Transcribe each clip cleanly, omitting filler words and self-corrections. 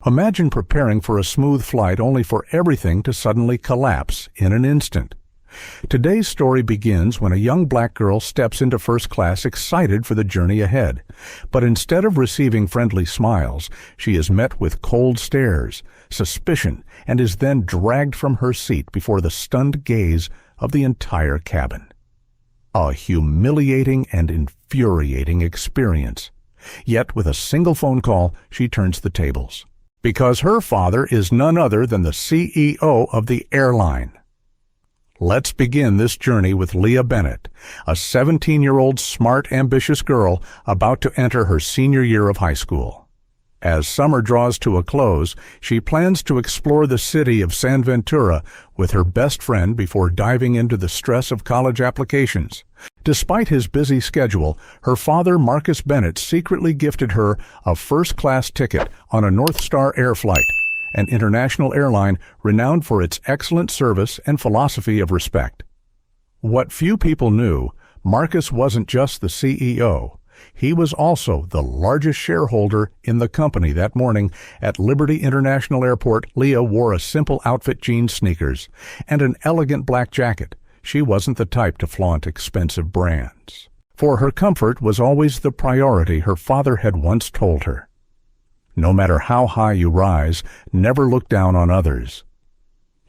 Imagine preparing for a smooth flight only for everything to suddenly collapse in an instant. Today's story begins when a young black girl steps into first class excited for the journey ahead. But instead of receiving friendly smiles, she is met with cold stares, suspicion, and is then dragged from her seat before the stunned gaze of the entire cabin. A humiliating and infuriating experience. Yet with a single phone call, she turns the tables. Because her father is none other than the CEO of the Airline. Let's begin this journey with Leah Bennett, a 17-year-old smart, ambitious girl about to enter her senior year of high school. As summer draws to a close, she plans to explore the city of San Ventura with her best friend before diving into the stress of college applications. Despite his busy schedule, her father, Marcus Bennett, secretly gifted her a first-class ticket on a NorthStar Air flight, an international airline renowned for its excellent service and philosophy of respect. What few people knew, Marcus wasn't just the CEO. He was also the largest shareholder in the company. That morning at Liberty International Airport, Leah wore a simple outfit, jeans, sneakers, and an elegant black jacket. She wasn't the type to flaunt expensive brands. For her comfort was always the priority, her father had once told her. No matter how high you rise, never look down on others.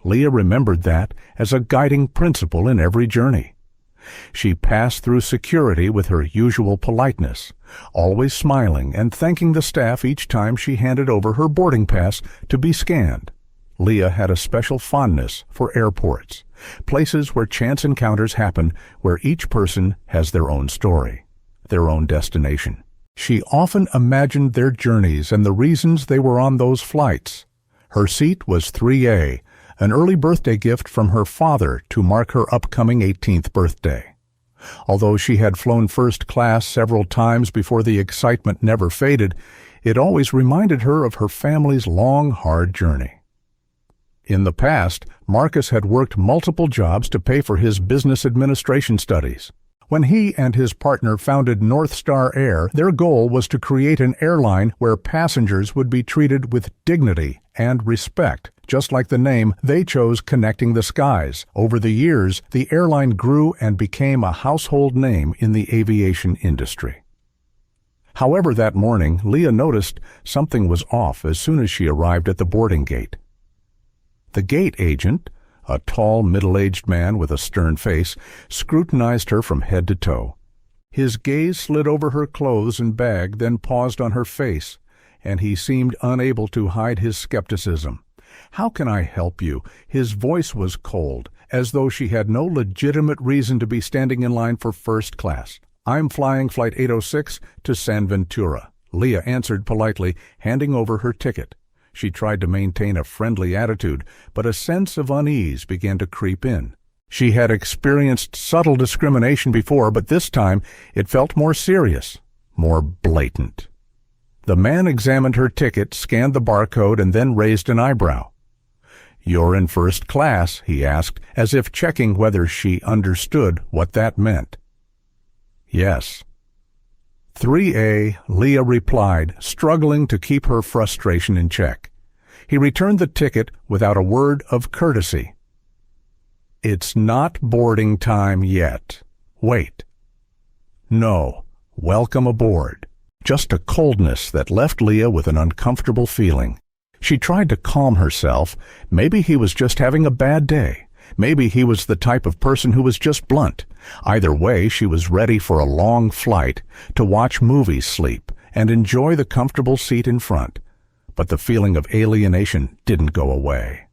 Leah remembered that as a guiding principle in every journey. She passed through security with her usual politeness, always smiling and thanking the staff each time she handed over her boarding pass to be scanned. Leah had a special fondness for airports, places where chance encounters happen, where each person has their own story, their own destination. She often imagined their journeys and the reasons they were on those flights. Her seat was 3A, an early birthday gift from her father to mark her upcoming 18th birthday. Although she had flown first class several times before, the excitement never faded. It always reminded her of her family's long, hard journey. In the past, Marcus had worked multiple jobs to pay for his business administration studies. When he and his partner founded NorthStar Air, their goal was to create an airline where passengers would be treated with dignity and respect, just like the name they chose, Connecting the Skies. Over the years, the airline grew and became a household name in the aviation industry. However, that morning, Leah noticed something was off as soon as she arrived at the boarding gate. The gate agent, a tall, middle-aged man with a stern face, scrutinized her from head to toe. His gaze slid over her clothes and bag, then paused on her face, and he seemed unable to hide his skepticism. "How can I help you?" His voice was cold, as though she had no legitimate reason to be standing in line for first class. "I'm flying Flight 806 to San Ventura," Leah answered politely, handing over her ticket. She tried to maintain a friendly attitude, but a sense of unease began to creep in. She had experienced subtle discrimination before, but this time it felt more serious, more blatant. The man examined her ticket, scanned the barcode, and then raised an eyebrow. "You're in first class," he asked, as if checking whether she understood what that meant. "Yes." 3A, Leah replied, struggling to keep her frustration in check. He returned the ticket without a word of courtesy. "It's not boarding time yet. Wait." "No. Welcome aboard." Just a coldness that left Leah with an uncomfortable feeling. She tried to calm herself. Maybe he was just having a bad day. Maybe he was the type of person who was just blunt. Either way, she was ready for a long flight, to watch movies, sleep, and enjoy the comfortable seat in front. But the feeling of alienation didn't go away.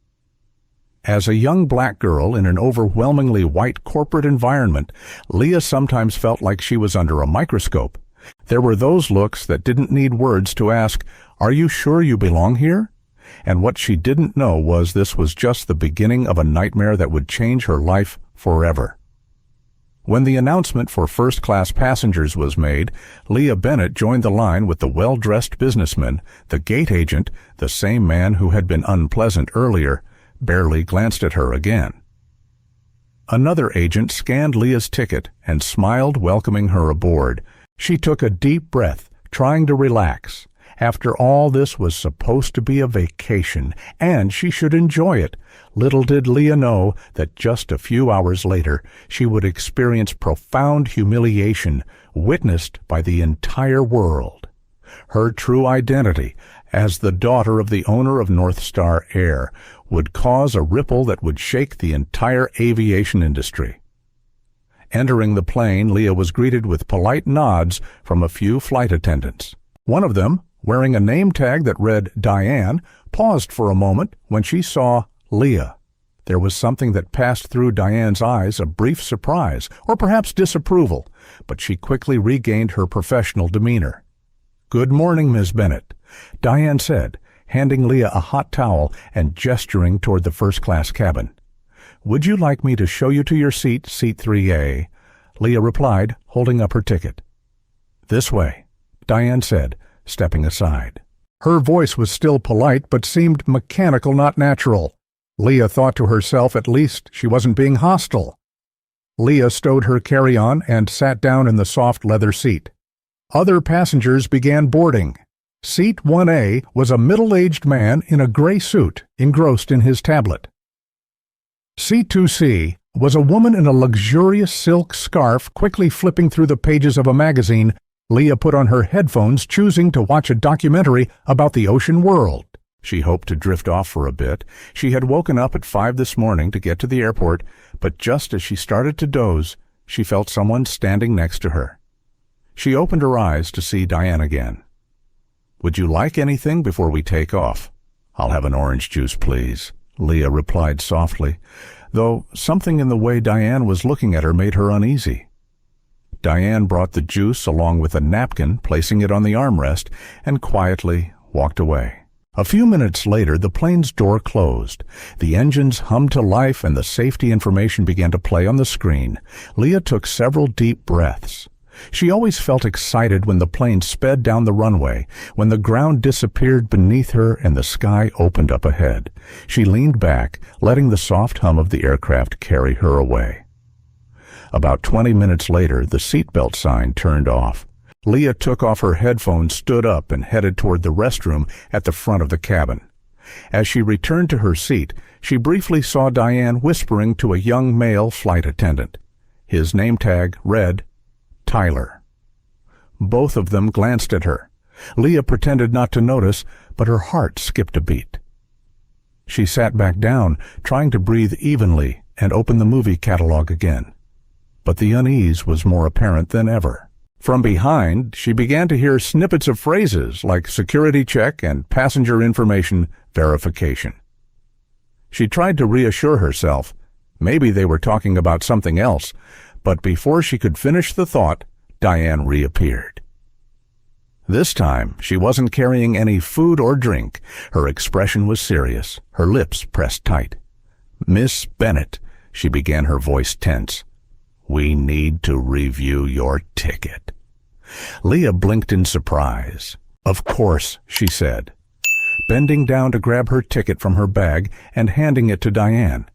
As a young black girl in an overwhelmingly white corporate environment, Leah sometimes felt like she was under a microscope. There were those looks that didn't need words to ask, "Are you sure you belong here?" And what she didn't know was this was just the beginning of a nightmare that would change her life forever. When the announcement for first-class passengers was made, Leah Bennett joined the line with the well-dressed businessman. The gate agent, the same man who had been unpleasant earlier, barely glanced at her again. Another agent scanned Leah's ticket and smiled, welcoming her aboard. She took a deep breath, trying to relax. After all, this was supposed to be a vacation, and she should enjoy it. Little did Leah know that just a few hours later she would experience profound humiliation witnessed by the entire world. Her true identity as the daughter of the owner of NorthStar Air would cause a ripple that would shake the entire aviation industry. Entering the plane, Leah was greeted with polite nods from a few flight attendants. One of them, wearing a name tag that read Diane, paused for a moment when she saw Leah. There was something that passed through Diane's eyes, a brief surprise, or perhaps disapproval, but she quickly regained her professional demeanor. "Good morning, Ms. Bennett," Diane said, handing Leah a hot towel and gesturing toward the first-class cabin. "Would you like me to show you to your seat, seat 3A?" Leah replied, holding up her ticket. "This way," Diane said, stepping aside. Her voice was still polite, but seemed mechanical, not natural. Leah thought to herself, at least she wasn't being hostile. Leah stowed her carry-on and sat down in the soft leather seat. Other passengers began boarding. Seat 1A was a middle-aged man in a gray suit, engrossed in his tablet. Seat 2C was a woman in a luxurious silk scarf, quickly flipping through the pages of a magazine. Leah put on her headphones, choosing to watch a documentary about the ocean world. She hoped to drift off for a bit. She had woken up at 5 this morning to get to the airport, but just as she started to doze, she felt someone standing next to her. She opened her eyes to see Diane again. "Would you like anything before we take off?" "I'll have an orange juice, please," Leah replied softly, though something in the way Diane was looking at her made her uneasy. Diane brought the juice along with a napkin, placing it on the armrest, and quietly walked away. A few minutes later, the plane's door closed. The engines hummed to life and the safety information began to play on the screen. Leah took several deep breaths. She always felt excited when the plane sped down the runway, when the ground disappeared beneath her and the sky opened up ahead. She leaned back, letting the soft hum of the aircraft carry her away. About 20 minutes later, the seatbelt sign turned off. Leah took off her headphones, stood up, and headed toward the restroom at the front of the cabin. As she returned to her seat, she briefly saw Diane whispering to a young male flight attendant. His name tag read Tyler. Both of them glanced at her. Leah pretended not to notice, but her heart skipped a beat. She sat back down, trying to breathe evenly, and opened the movie catalog again. But the unease was more apparent than ever. From behind, she began to hear snippets of phrases like security check and passenger information verification. She tried to reassure herself. Maybe they were talking about something else, but before she could finish the thought, Diane reappeared. This time, she wasn't carrying any food or drink. Her expression was serious, her lips pressed tight. "Miss Bennett," she began, her voice tense. "We need to review your ticket." Leah blinked in surprise. "Of course," she said, bending down to grab her ticket from her bag and handing it to Diane.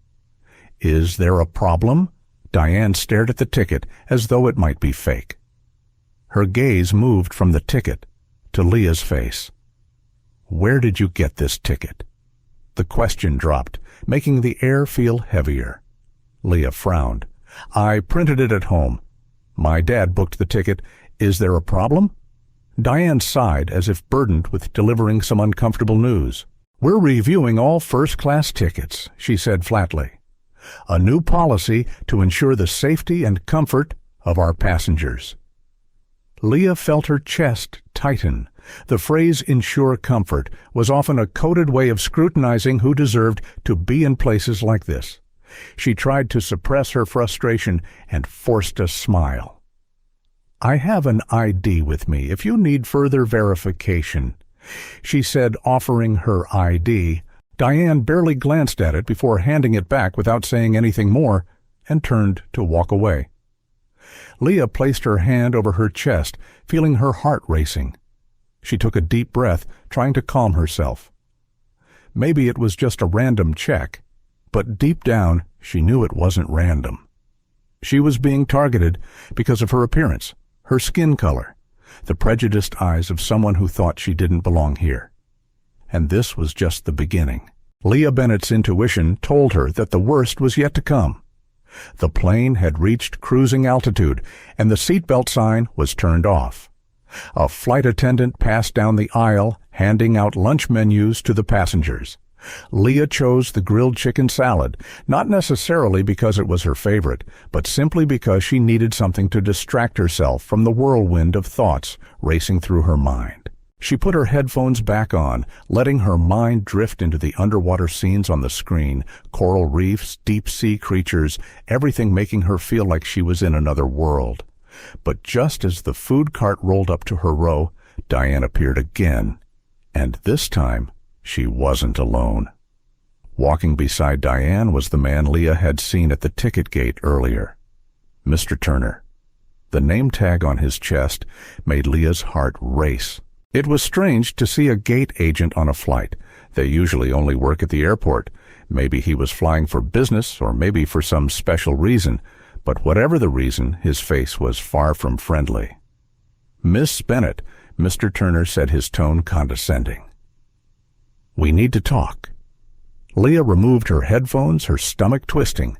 "Is there a problem?" Diane stared at the ticket as though it might be fake. Her gaze moved from the ticket to Leah's face. "Where did you get this ticket?" The question dropped, making the air feel heavier. Leah frowned. "I printed it at home. My dad booked the ticket. Is there a problem?" Diane sighed as if burdened with delivering some uncomfortable news. "We're reviewing all first-class tickets," she said flatly. "A new policy to ensure the safety and comfort of our passengers." Leah felt her chest tighten. The phrase "ensure comfort" was often a coded way of scrutinizing who deserved to be in places like this. She tried to suppress her frustration and forced a smile. "I have an ID with me if you need further verification," she said, offering her ID. Diane barely glanced at it before handing it back without saying anything more and turned to walk away. Leah placed her hand over her chest, feeling her heart racing. She took a deep breath, trying to calm herself. Maybe it was just a random check, but deep down she knew it wasn't random. She was being targeted because of her appearance, her skin color. the prejudiced eyes of someone who thought she didn't belong here. And this was just the beginning. Leah Bennett's intuition told her that the worst was yet to come. The plane had reached cruising altitude, and the seatbelt sign was turned off. A flight attendant passed down the aisle, handing out lunch menus to the passengers. Leah chose the grilled chicken salad, not necessarily because it was her favorite, but simply because she needed something to distract herself from the whirlwind of thoughts racing through her mind. She put her headphones back on, letting her mind drift into the underwater scenes on the screen, coral reefs, deep-sea creatures, everything making her feel like she was in another world. But just as the food cart rolled up to her row, Diane appeared again, and this time she wasn't alone. Walking beside Diane was the man Leah had seen at the ticket gate earlier, Mr. Turner. The name tag on his chest made Leah's heart race. It was strange to see a gate agent on a flight. They usually only work at the airport. Maybe he was flying for business, or maybe for some special reason, but whatever the reason, his face was far from friendly. "Miss Bennett," Mr. Turner said, his tone condescending. "We need to talk." Leah removed her headphones, her stomach twisting.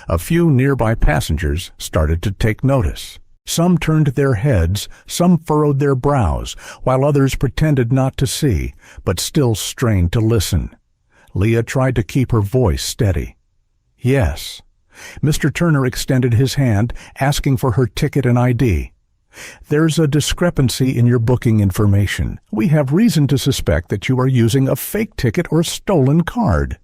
A few nearby passengers started to take notice. Some turned their heads, some furrowed their brows, while others pretended not to see, but still strained to listen. Leah tried to keep her voice steady. "Yes." Mr. Turner extended his hand, asking for her ticket and ID. "There's a discrepancy in your booking information. We have reason to suspect that you are using a fake ticket or stolen card."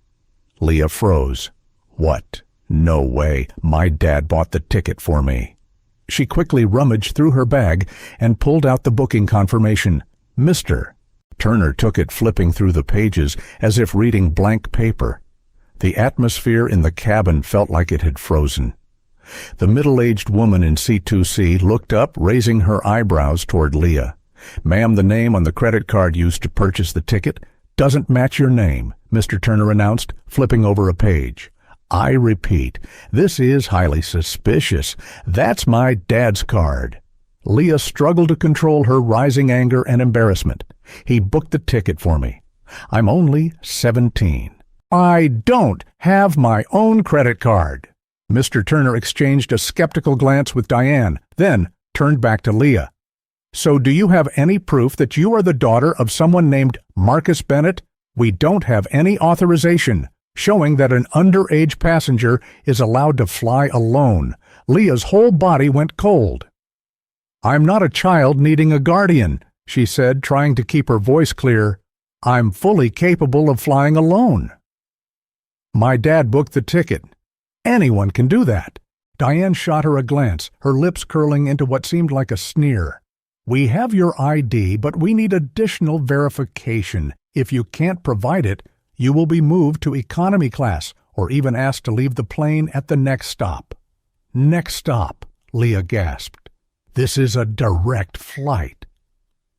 Leah froze. "What? No way. My dad bought the ticket for me." She quickly rummaged through her bag and pulled out the booking confirmation. "Mr." Turner took it, flipping through the pages as if reading blank paper. The atmosphere in the cabin felt like it had frozen. The middle-aged woman in C2C looked up, raising her eyebrows toward Leah. "Ma'am, the name on the credit card used to purchase the ticket doesn't match your name," Mr. Turner announced, flipping over a page. "I repeat, this is highly suspicious. That's my dad's card." Leah struggled to control her rising anger and embarrassment. "He booked the ticket for me. I'm only 17. I don't have my own credit card." Mr. Turner exchanged a skeptical glance with Diane, then turned back to Leah. "So do you have any proof that you are the daughter of someone named Marcus Bennett? We don't have any authorization showing that an underage passenger is allowed to fly alone." Leah's whole body went cold. "I'm not a child needing a guardian," she said, trying to keep her voice clear. "I'm fully capable of flying alone. My dad booked the ticket. Anyone can do that." Diane shot her a glance, her lips curling into what seemed like a sneer. "We have your ID, but we need additional verification. If you can't provide it, you will be moved to economy class or even asked to leave the plane at the next stop." "Next stop," Leah gasped. "This is a direct flight."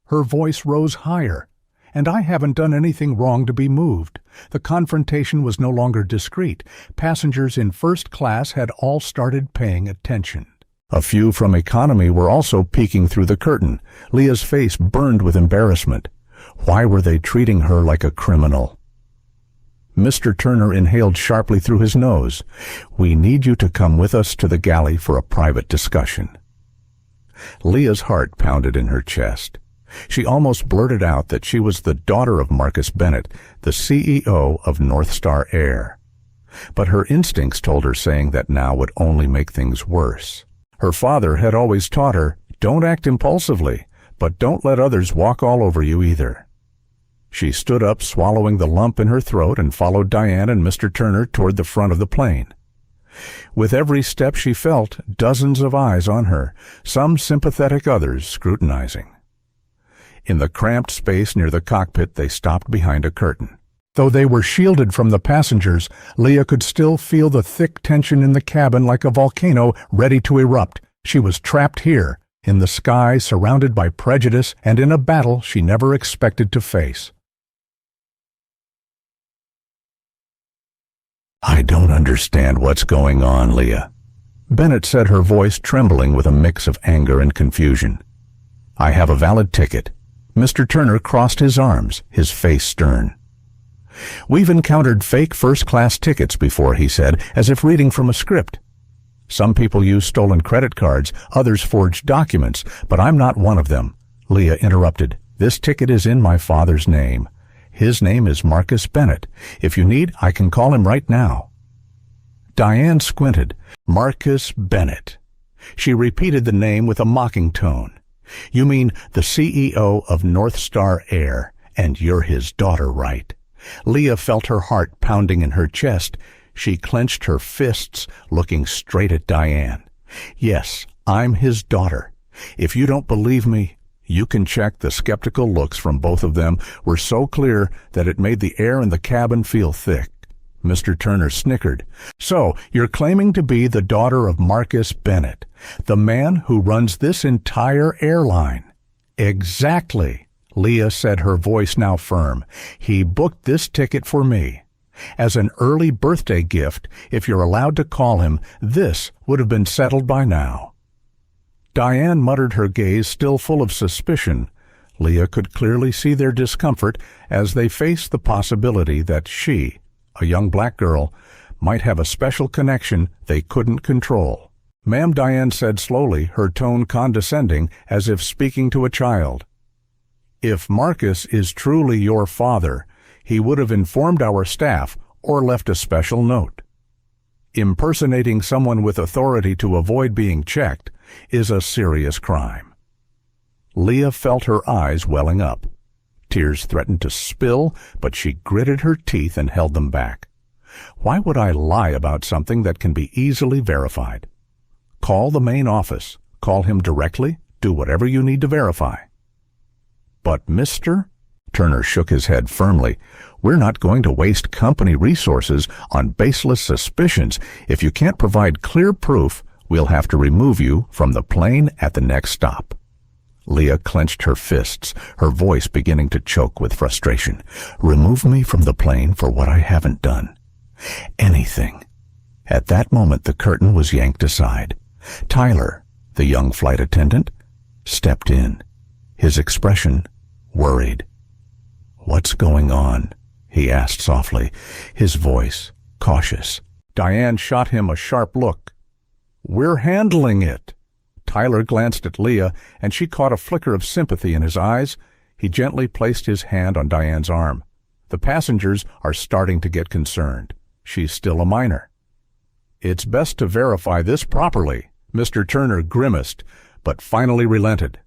Her voice rose higher. "And I haven't done anything wrong to be moved." The confrontation was no longer discreet. Passengers in first class had all started paying attention. A few from economy were also peeking through the curtain. Leah's face burned with embarrassment. Why were they treating her like a criminal? Mr. Turner inhaled sharply through his nose. "We need you to come with us to the galley for a private discussion." Leah's heart pounded in her chest. She almost blurted out that she was the daughter of Marcus Bennett, the CEO of NorthStar Air. But her instincts told her saying that now would only make things worse. Her father had always taught her, don't act impulsively, but don't let others walk all over you either. She stood up, swallowing the lump in her throat, and followed Diane and Mr. Turner toward the front of the plane. With every step she felt dozens of eyes on her, some sympathetic, others scrutinizing. In the cramped space near the cockpit, they stopped behind a curtain. Though they were shielded from the passengers, Leah could still feel the thick tension in the cabin like a volcano ready to erupt. She was trapped here, in the sky, surrounded by prejudice, and in a battle she never expected to face. "I don't understand what's going on, Leah," Bennett said, her voice trembling with a mix of anger and confusion. I have a valid ticket. Mr. Turner crossed his arms, his face stern. We've encountered fake first-class tickets before, he said, as if reading from a script. Some people use stolen credit cards, others forge documents, but I'm not one of them. Leah interrupted. This ticket is in my father's name. His name is Marcus Bennett. If you need, I can call him right now. Diane squinted. Marcus Bennett. She repeated the name with a mocking tone. You mean the CEO of NorthStar Air, and you're his daughter, right? Leah felt her heart pounding in her chest. She clenched her fists, looking straight at Diane. Yes, I'm his daughter. If you don't believe me, you can check. The skeptical looks from both of them were so clear that it made the air in the cabin feel thick. Mr. Turner snickered. So, you're claiming to be the daughter of Marcus Bennett, the man who runs this entire airline. Exactly, Leah said, her voice now firm. He booked this ticket for me. As an early birthday gift, if you're allowed to call him, this would have been settled by now. Diane muttered, her gaze still full of suspicion. Leah could clearly see their discomfort as they faced the possibility that she, a young black girl, might have a special connection they couldn't control. Ma'am, Diane said slowly, her tone condescending, as if speaking to a child. If Marcus is truly your father, he would have informed our staff or left a special note. Impersonating someone with authority to avoid being checked is a serious crime. Leah felt her eyes welling up. Tears threatened to spill, but she gritted her teeth and held them back. Why would I lie about something that can be easily verified? Call the main office. Call him directly. Do whatever you need to verify. But Mr. Turner shook his head firmly. We're not going to waste company resources on baseless suspicions. If you can't provide clear proof, we'll have to remove you from the plane at the next stop. Leah clenched her fists, her voice beginning to choke with frustration. Remove me from the plane for what I haven't done. Anything. At that moment, the curtain was yanked aside. Tyler, the young flight attendant, stepped in, his expression worried. What's going on? He asked softly, his voice cautious. Diane shot him a sharp look. We're handling it. Tyler glanced at Leah, and she caught a flicker of sympathy in his eyes. He gently placed his hand on Diane's arm. The passengers are starting to get concerned. She's still a minor. It's best to verify this properly. Mr. Turner grimaced, but finally relented.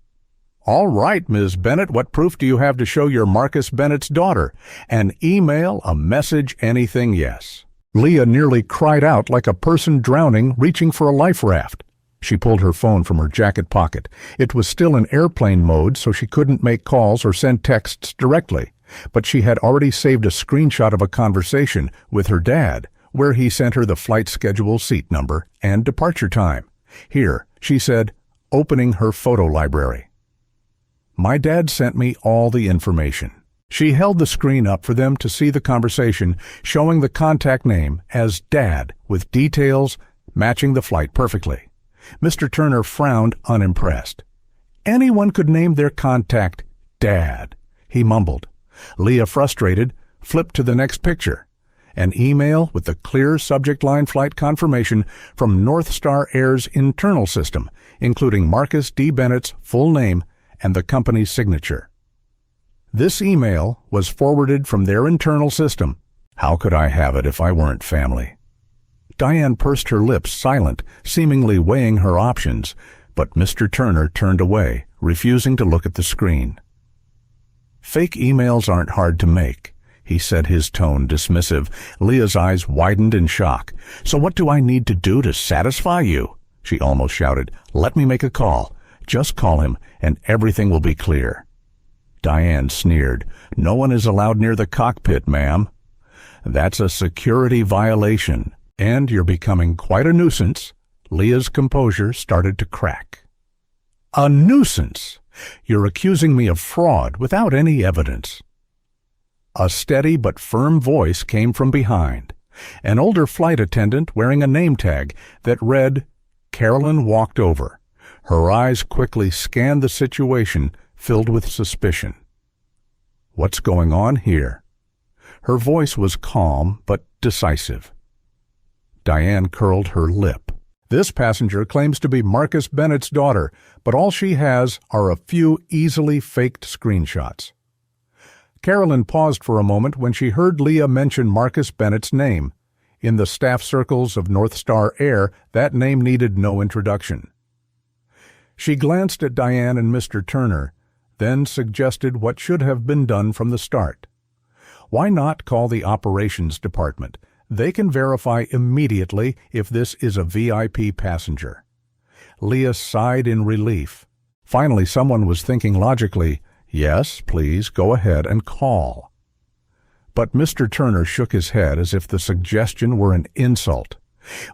All right, Ms. Bennett, what proof do you have to show you're Marcus Bennett's daughter? An email, a message, anything, yes. Leah nearly cried out like a person drowning reaching for a life raft. She pulled her phone from her jacket pocket. It was still in airplane mode, so she couldn't make calls or send texts directly. But she had already saved a screenshot of a conversation with her dad, where he sent her the flight schedule, seat number, and departure time. Here, she said, opening her photo library. My dad sent me all the information. She held the screen up for them to see the conversation, showing the contact name as Dad, with details matching the flight perfectly. Mr. Turner frowned, unimpressed. Anyone could name their contact Dad, he mumbled. Leah, frustrated, flipped to the next picture. An email with the clear subject line flight confirmation from NorthStar Air's internal system, including Marcus D. Bennett's full name and the company's signature. This email was forwarded from their internal system. How could I have it if I weren't family? Diane pursed her lips, silent, seemingly weighing her options, but Mr. Turner turned away, refusing to look at the screen. Fake emails aren't hard to make, he said, his tone dismissive. Leah's eyes widened in shock. So what do I need to do to satisfy you? She almost shouted. Let me make a call. Just call him, and everything will be clear. Diane sneered. No one is allowed near the cockpit, ma'am. That's a security violation, and you're becoming quite a nuisance. Leah's composure started to crack. A nuisance? You're accusing me of fraud without any evidence. A steady but firm voice came from behind. An older flight attendant wearing a name tag that read, Carolyn walked over. Her eyes quickly scanned the situation, filled with suspicion. "What's going on here?" Her voice was calm but decisive. Diane curled her lip. "This passenger claims to be Marcus Bennett's daughter, but all she has are a few easily faked screenshots." Carolyn paused for a moment when she heard Leah mention Marcus Bennett's name. In the staff circles of NorthStar Air, that name needed no introduction. She glanced at Diane and Mr. Turner, then suggested what should have been done from the start. Why not call the operations department? They can verify immediately if this is a VIP passenger. Leah sighed in relief. Finally, someone was thinking logically, "Yes, please, go ahead and call." But Mr. Turner shook his head as if the suggestion were an insult.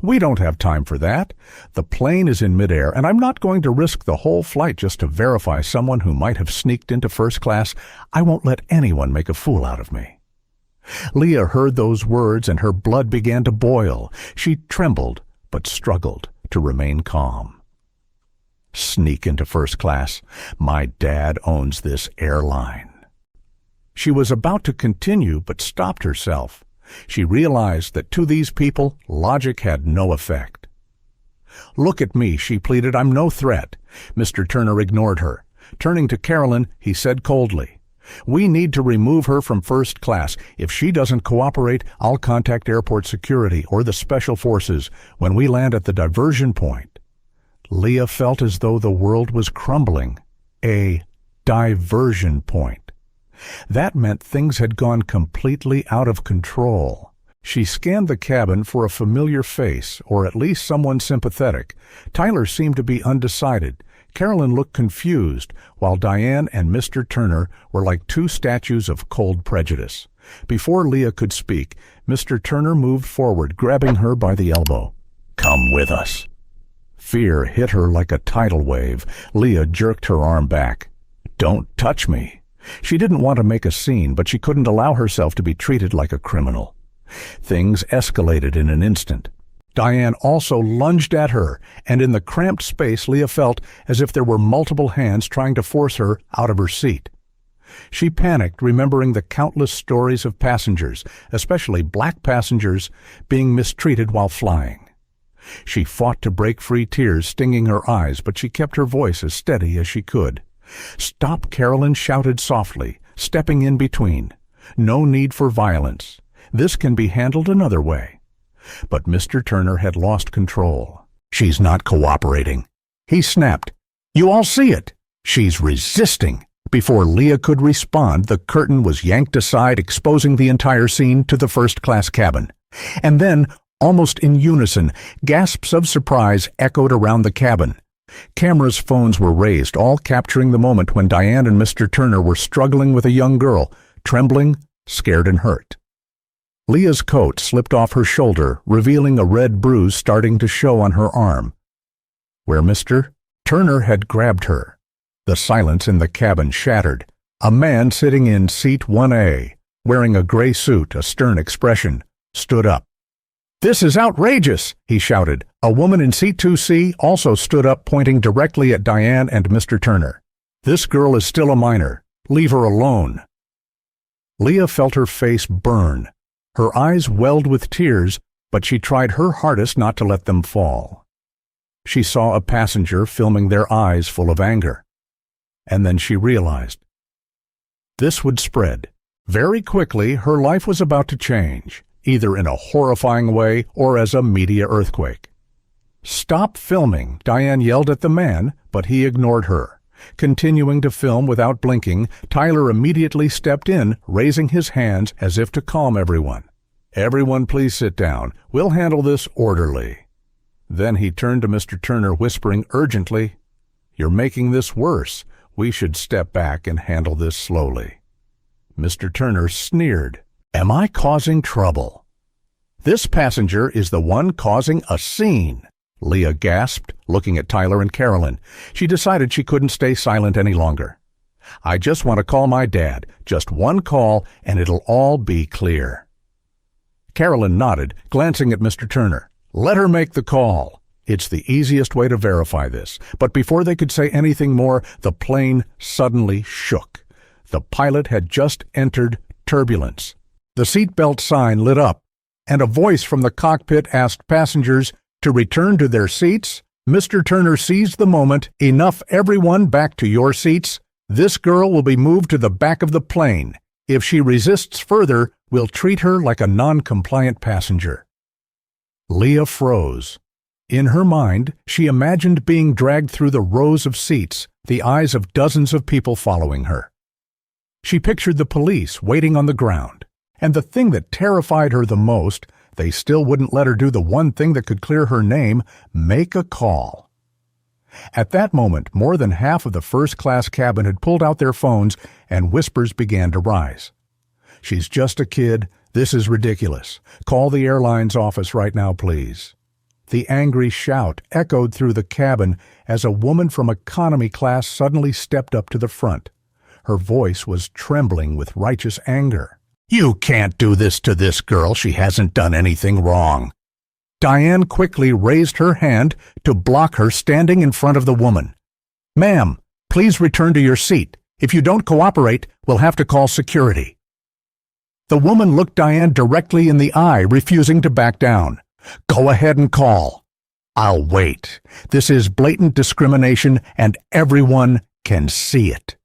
"We don't have time for that. The plane is in midair, and I'm not going to risk the whole flight just to verify someone who might have sneaked into first class. I won't let anyone make a fool out of me." Leah heard those words and her blood began to boil. She trembled, but struggled to remain calm. "Sneak into first class? My dad owns this airline." She was about to continue, but stopped herself. She realized that to these people, logic had no effect. "Look at me," she pleaded. "I'm no threat." Mr. Turner ignored her. Turning to Carolyn, he said coldly, "We need to remove her from first class. If she doesn't cooperate, I'll contact airport security or the special forces when we land at the diversion point." Leah felt as though the world was crumbling. A diversion point. That meant things had gone completely out of control. She scanned the cabin for a familiar face, or at least someone sympathetic. Tyler seemed to be undecided. Carolyn looked confused, while Diane and Mr. Turner were like two statues of cold prejudice. Before Leah could speak, Mr. Turner moved forward, grabbing her by the elbow. "Come with us." Fear hit her like a tidal wave. Leah jerked her arm back. "Don't touch me." She didn't want to make a scene, but she couldn't allow herself to be treated like a criminal. Things escalated in an instant. Diane also lunged at her, and in the cramped space Leah felt as if there were multiple hands trying to force her out of her seat. She panicked, remembering the countless stories of passengers, especially black passengers, being mistreated while flying. She fought to break free, tears stinging her eyes, but she kept her voice as steady as she could. "Stop," Carolyn shouted softly, stepping in between. "No need for violence. This can be handled another way." But Mr. Turner had lost control. "She's not cooperating," he snapped. "You all see it. She's resisting." Before Leah could respond, the curtain was yanked aside, exposing the entire scene to the first-class cabin. And then, almost in unison, gasps of surprise echoed around the cabin. Cameras' phones were raised, all capturing the moment when Diane and Mr. Turner were struggling with a young girl, trembling, scared and hurt. Leah's coat slipped off her shoulder, revealing a red bruise starting to show on her arm, where Mr. Turner had grabbed her. The silence in the cabin shattered. A man sitting in seat 1A, wearing a gray suit, a stern expression, stood up. "This is outrageous," he shouted. A woman in seat 2C also stood up, pointing directly at Diane and Mr. Turner. "This girl is still a minor. Leave her alone." Leah felt her face burn. Her eyes welled with tears, but she tried her hardest not to let them fall. She saw a passenger filming their eyes full of anger. And then she realized this would spread. Very quickly, her life was about to change, either in a horrifying way or as a media earthquake. "Stop filming," Diane yelled at the man, but he ignored her. Continuing to film without blinking, Tyler immediately stepped in, raising his hands as if to calm everyone. "Everyone, please sit down. We'll handle this orderly." Then he turned to Mr. Turner, whispering urgently, "You're making this worse. We should step back and handle this slowly." Mr. Turner sneered. "Am I causing trouble?" "This passenger is the one causing a scene," Leah gasped, looking at Tyler and Carolyn. She decided she couldn't stay silent any longer. "I just want to call my dad. Just one call, and it'll all be clear." Carolyn nodded, glancing at Mr. Turner. "Let her make the call." It's the easiest way to verify this. But before they could say anything more, the plane suddenly shook. The pilot had just entered turbulence. The seatbelt sign lit up, and a voice from the cockpit asked passengers to return to their seats. Mr. Turner seized the moment. Enough, everyone, back to your seats. This girl will be moved to the back of the plane. If she resists further, we'll treat her like a non-compliant passenger. Leah froze. In her mind, she imagined being dragged through the rows of seats, the eyes of dozens of people following her. She pictured the police waiting on the ground, and the thing that terrified her the most, they still wouldn't let her do the one thing that could clear her name, make a call. At that moment, more than half of the first-class cabin had pulled out their phones, and whispers began to rise. She's just a kid. This is ridiculous. Call the airline's office right now, please. The angry shout echoed through the cabin as a woman from economy class suddenly stepped up to the front. Her voice was trembling with righteous anger. You can't do this to this girl. She hasn't done anything wrong. Diane quickly raised her hand to block her standing in front of the woman. Ma'am, please return to your seat. If you don't cooperate, we'll have to call security. The woman looked Diane directly in the eye, refusing to back down. Go ahead and call. I'll wait. This is blatant discrimination, and everyone can see it.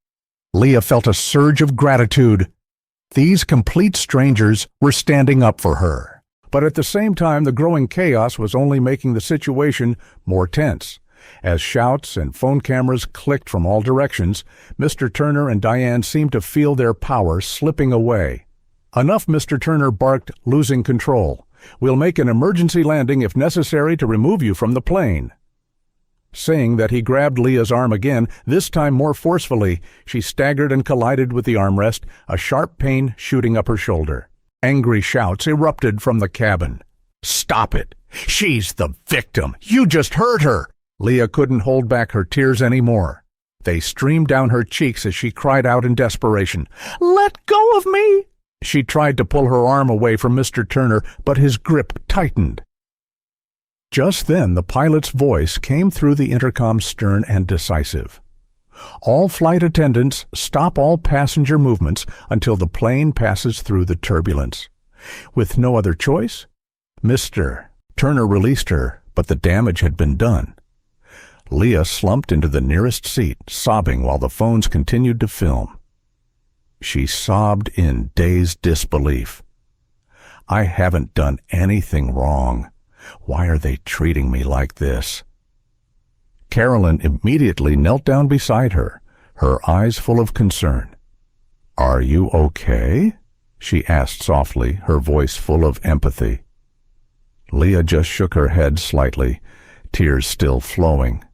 Leah felt a surge of gratitude. These complete strangers were standing up for her. But at the same time, the growing chaos was only making the situation more tense. As shouts and phone cameras clicked from all directions, Mr. Turner and Diane seemed to feel their power slipping away. Enough, Mr. Turner barked, losing control. We'll make an emergency landing if necessary to remove you from the plane. Saying that, he grabbed Leah's arm again, this time more forcefully. She staggered and collided with the armrest, a sharp pain shooting up her shoulder. Angry shouts erupted from the cabin. Stop it! She's the victim! You just hurt her! Leah couldn't hold back her tears anymore. They streamed down her cheeks as she cried out in desperation. Let go of me! She tried to pull her arm away from Mr. Turner, but his grip tightened. Just then, the pilot's voice came through the intercom, stern and decisive. All flight attendants, stop all passenger movements until the plane passes through the turbulence. With no other choice, Mr. Turner released her, but the damage had been done. Leah slumped into the nearest seat, sobbing while the phones continued to film. She sobbed in dazed disbelief. I haven't done anything wrong. Why are they treating me like this? Carolyn immediately knelt down beside her, her eyes full of concern. Are you okay? She asked softly, her voice full of empathy. Leah just shook her head slightly, tears still flowing.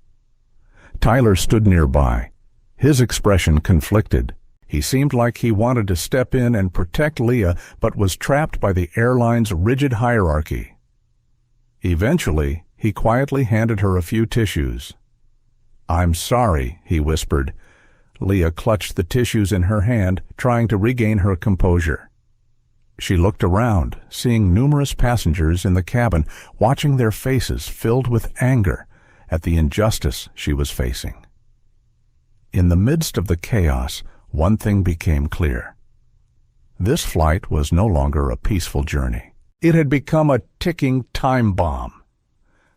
Tyler stood nearby, his expression conflicted. He seemed like he wanted to step in and protect Leah, but was trapped by the airline's rigid hierarchy. Eventually, he quietly handed her a few tissues. I'm sorry, he whispered. Leah clutched the tissues in her hand, trying to regain her composure. She looked around, seeing numerous passengers in the cabin, watching their faces filled with anger at the injustice she was facing. In the midst of the chaos, one thing became clear. This flight was no longer a peaceful journey. It had become a ticking time bomb.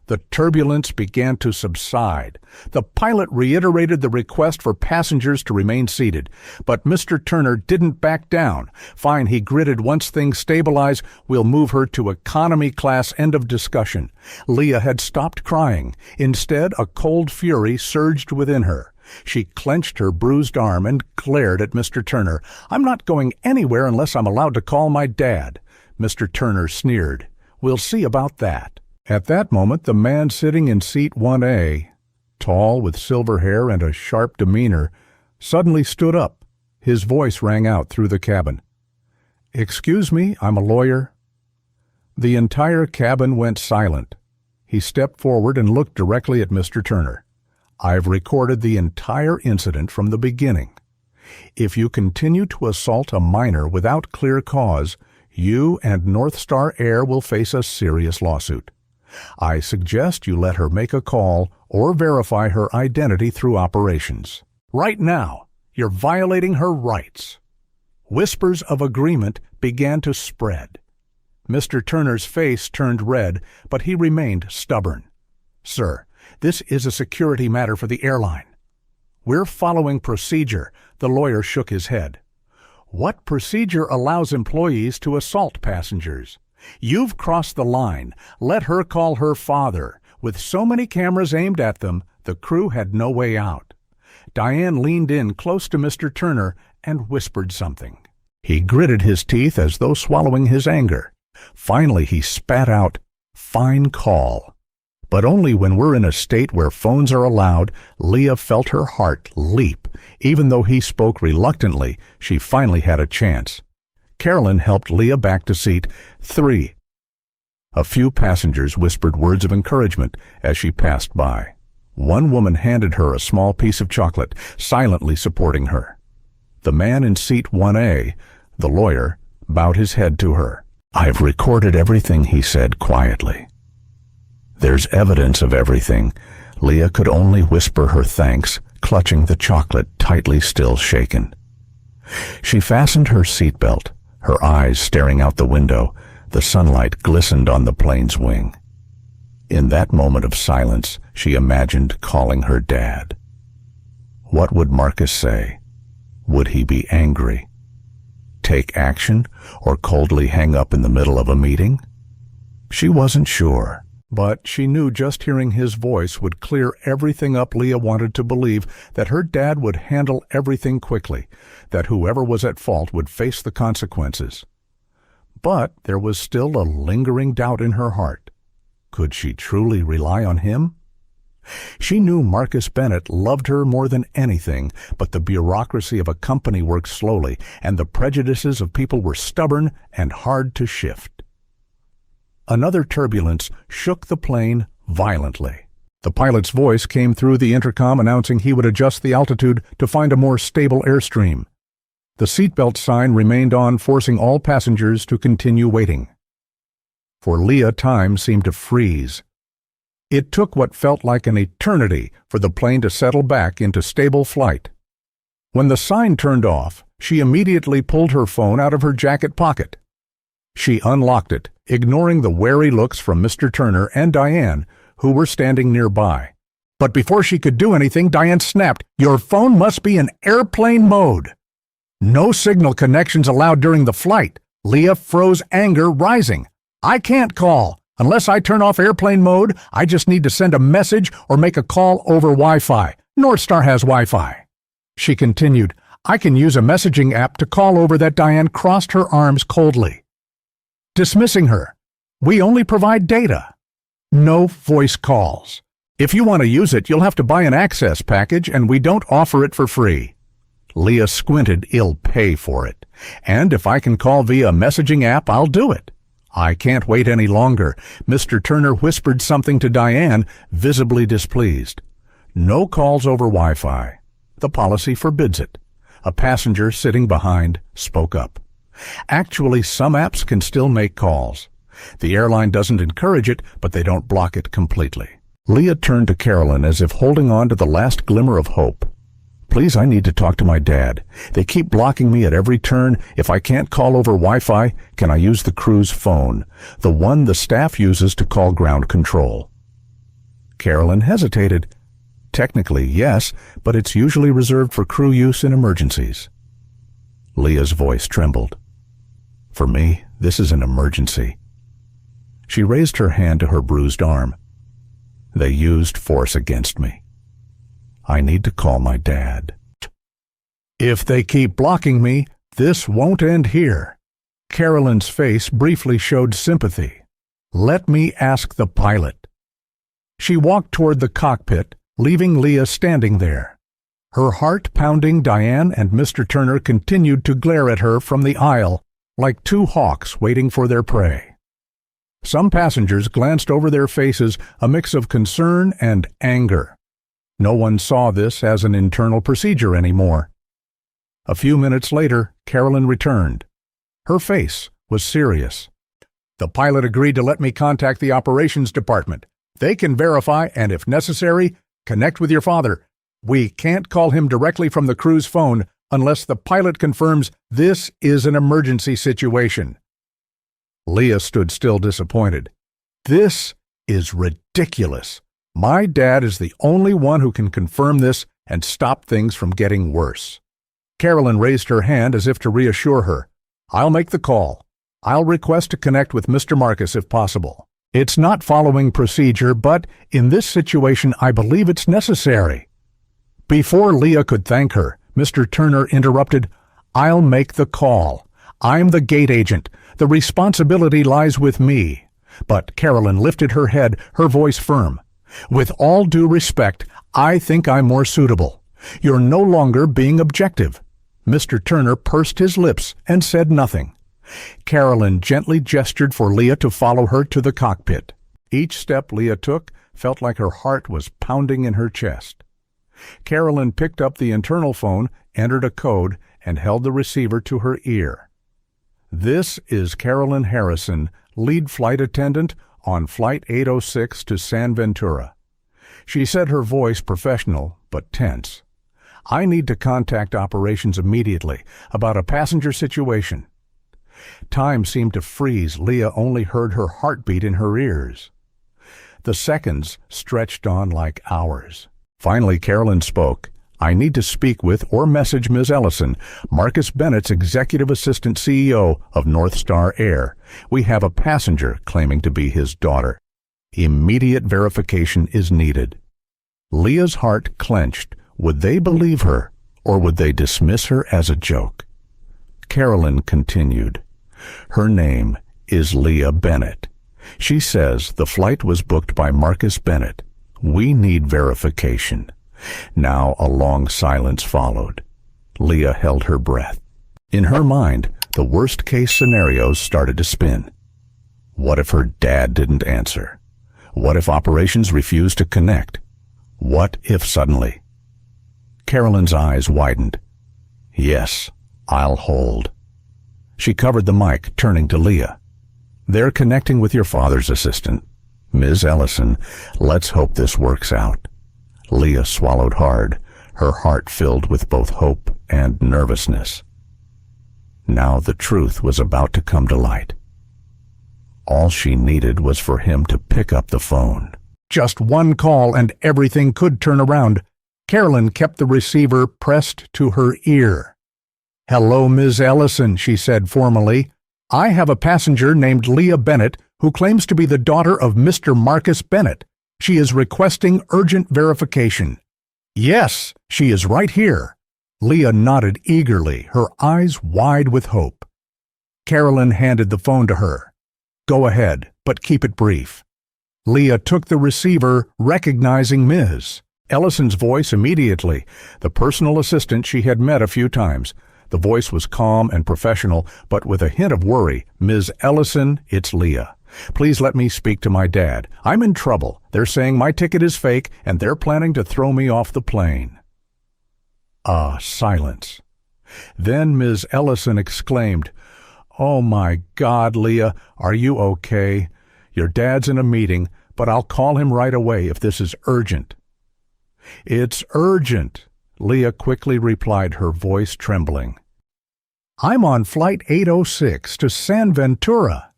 The turbulence began to subside. The pilot reiterated the request for passengers to remain seated, but Mr. Turner didn't back down. Fine, he gritted, once things stabilize, we'll move her to economy class, end of discussion. Leah had stopped crying. Instead, a cold fury surged within her. She clenched her bruised arm and glared at Mr. Turner. I'm not going anywhere unless I'm allowed to call my dad. Mr. Turner sneered. We'll see about that. At that moment, the man sitting in seat 1A, tall with silver hair and a sharp demeanor, suddenly stood up. His voice rang out through the cabin. Excuse me, I'm a lawyer. The entire cabin went silent. He stepped forward and looked directly at Mr. Turner. I've recorded the entire incident from the beginning. If you continue to assault a minor without clear cause, you and NorthStar Air will face a serious lawsuit. I suggest you let her make a call or verify her identity through operations. Right now, you're violating her rights." Whispers of agreement began to spread. Mr. Turner's face turned red, but he remained stubborn. "Sir, this is a security matter for the airline." "We're following procedure," the lawyer shook his head. "What procedure allows employees to assault passengers? You've crossed the line. Let her call her father." With so many cameras aimed at them, the crew had no way out. Diane leaned in close to Mr. Turner and whispered something. He gritted his teeth as though swallowing his anger. Finally, he spat out, "Fine call." But only when we're in a state where phones are allowed, Leah felt her heart leap. Even though he spoke reluctantly, she finally had a chance. Carolyn helped Leah back to seat 3. A few passengers whispered words of encouragement as she passed by. One woman handed her a small piece of chocolate, silently supporting her. The man in seat 1A, the lawyer, bowed his head to her. "I've recorded everything," he said quietly. "There's evidence of everything." Leah could only whisper her thanks, clutching the chocolate tightly still shaken. She fastened her seatbelt, her eyes staring out the window. The sunlight glistened on the plane's wing. In that moment of silence, she imagined calling her dad. What would Marcus say? Would he be angry? Take action, or coldly hang up in the middle of a meeting? She wasn't sure, but she knew just hearing his voice would clear everything up. Leah wanted to believe that her dad would handle everything quickly, that whoever was at fault would face the consequences. But there was still a lingering doubt in her heart. Could she truly rely on him? She knew Marcus Bennett loved her more than anything, but the bureaucracy of a company worked slowly, and the prejudices of people were stubborn and hard to shift. Another turbulence shook the plane violently. The pilot's voice came through the intercom announcing he would adjust the altitude to find a more stable airstream. The seatbelt sign remained on, forcing all passengers to continue waiting. For Leah, time seemed to freeze. It took what felt like an eternity for the plane to settle back into stable flight. When the sign turned off, she immediately pulled her phone out of her jacket pocket. She unlocked it, ignoring the wary looks from Mr. Turner and Diane, who were standing nearby. But before she could do anything, Diane snapped, "Your phone must be in airplane mode." "No signal connections allowed during the flight." Leah froze, anger rising. "I can't call. Unless I turn off airplane mode, I just need to send a message or make a call over Wi-Fi. NorthStar has Wi-Fi." She continued, "I can use a messaging app to call over that." Diane crossed her arms coldly, dismissing her. "We only provide data. No voice calls. If you want to use it, you'll have to buy an access package, and we don't offer it for free." Leah squinted. "I'll pay for it. And if I can call via a messaging app, I'll do it." "I can't wait any longer." Mr. Turner whispered something to Diane, visibly displeased. "No calls over Wi-Fi. The policy forbids it." A passenger sitting behind spoke up. "Actually, some apps can still make calls. The airline doesn't encourage it, but they don't block it completely." Leah turned to Carolyn as if holding on to the last glimmer of hope. "Please, I need to talk to my dad. They keep blocking me at every turn. If I can't call over Wi-Fi, can I use the crew's phone? The one the staff uses to call ground control." Carolyn hesitated. "Technically, yes, but it's usually reserved for crew use in emergencies." Leah's voice trembled. "For me, this is an emergency." She raised her hand to her bruised arm. "They used force against me. I need to call my dad." "If they keep blocking me, this won't end here." Carolyn's face briefly showed sympathy. "Let me ask the pilot." She walked toward the cockpit, leaving Leah standing there. Her heart pounding, Diane and Mr. Turner continued to glare at her from the aisle like two hawks waiting for their prey. Some passengers glanced over their faces, a mix of concern and anger. No one saw this as an internal procedure anymore. A few minutes later, Carolyn returned. Her face was serious. The pilot agreed to let me contact the operations department. They can verify and, if necessary, connect with your father. We can't call him directly from the crew's phone unless the pilot confirms this is an emergency situation." Leah stood still, disappointed. "This is ridiculous. My dad is the only one who can confirm this and stop things from getting worse." Carolyn raised her hand as if to reassure her. "I'll make the call. I'll request to connect with Mr. Marcus if possible. It's not following procedure, but in this situation I believe it's necessary." Before Leah could thank her, Mr. Turner interrupted. "I'll make the call. I'm the gate agent. The responsibility lies with me." But Carolyn lifted her head, her voice firm. "With all due respect, I think I'm more suitable. You're no longer being objective." Mr. Turner pursed his lips and said nothing. Carolyn gently gestured for Leah to follow her to the cockpit. Each step Leah took felt like her heart was pounding in her chest. Carolyn picked up the internal phone, entered a code, and held the receiver to her ear. "This is Carolyn Harrison, lead flight attendant on Flight 806 to San Ventura." She said, her voice professional but tense. "I need to contact operations immediately about a passenger situation." Time seemed to freeze. Leah only heard her heartbeat in her ears. The seconds stretched on like hours. Finally, Carolyn spoke. "I need to speak with or message Ms. Ellison, Marcus Bennett's executive assistant CEO of NorthStar Air. We have a passenger claiming to be his daughter. Immediate verification is needed." Leah's heart clenched. Would they believe her, or would they dismiss her as a joke? Carolyn continued. "Her name is Leah Bennett. She says the flight was booked by Marcus Bennett. We need verification." Now a long silence followed. Leah held her breath. In her mind, the worst-case scenarios started to spin. What if her dad didn't answer? What if operations refused to connect? What if suddenly? Carolyn's eyes widened. "Yes, I'll hold." She covered the mic, turning to Leah. "They're connecting with your father's assistant, Ms. Ellison. Let's hope this works out." Leah swallowed hard, her heart filled with both hope and nervousness. Now the truth was about to come to light. All she needed was for him to pick up the phone. Just one call and everything could turn around. Carolyn kept the receiver pressed to her ear. "Hello, Ms. Ellison," she said formally. "I have a passenger named Leah Bennett who claims to be the daughter of Mr. Marcus Bennett. She is requesting urgent verification." "Yes, she is right here." Leah nodded eagerly, her eyes wide with hope. Carolyn handed the phone to her. "Go ahead, but keep it brief." Leah took the receiver, recognizing Ms. Ellison's voice immediately, the personal assistant she had met a few times. The voice was calm and professional, but with a hint of worry. "Ms. Ellison, it's Leah. Please let me speak to my dad. I'm in trouble. They're saying my ticket is fake, and they're planning to throw me off the plane." Silence. Then Ms. Ellison exclaimed, "Oh my God, Leah, are you okay? Your dad's in a meeting, but I'll call him right away if this is urgent." "It's urgent," Leah quickly replied, her voice trembling. "I'm on Flight 806 to San Ventura.